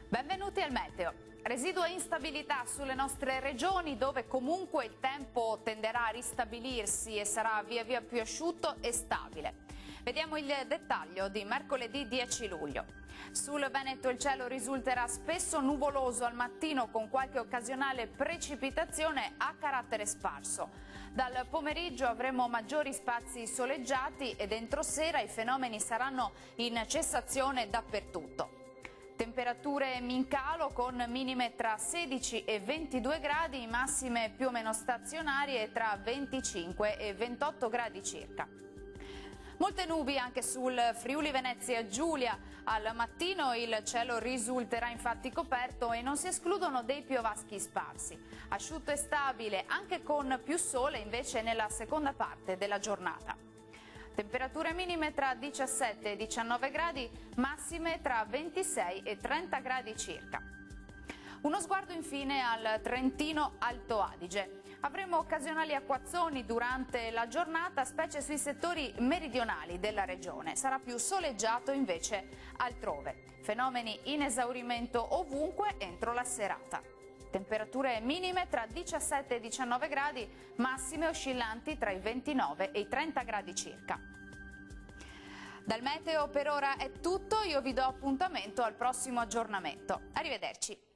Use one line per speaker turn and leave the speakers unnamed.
Benvenuti al Meteo. Residua instabilità sulle nostre regioni dove comunque il tempo tenderà a ristabilirsi e sarà via via più asciutto e stabile. Vediamo il dettaglio di mercoledì 10 luglio. Sul Veneto il cielo risulterà spesso nuvoloso al mattino con qualche occasionale precipitazione a carattere sparso. Dal pomeriggio avremo maggiori spazi soleggiati e entro sera i fenomeni saranno in cessazione dappertutto. Temperature in calo con minime tra 16 e 22 gradi, massime più o meno stazionarie tra 25 e 28 gradi circa. Molte nubi anche sul Friuli Venezia Giulia. Al mattino il cielo risulterà infatti coperto e non si escludono dei piovaschi sparsi. Asciutto e stabile anche con più sole invece nella seconda parte della giornata. Temperature minime tra 17 e 19 gradi, massime tra 26 e 30 gradi circa. Uno sguardo infine al Trentino Alto Adige. Avremo occasionali acquazzoni durante la giornata, specie sui settori meridionali della regione. Sarà più soleggiato invece altrove. Fenomeni in esaurimento ovunque entro la serata. Temperature minime tra 17 e 19 gradi, massime oscillanti tra i 29 e i 30 gradi circa. Dal Meteo per ora è tutto, io vi do appuntamento al prossimo aggiornamento. Arrivederci.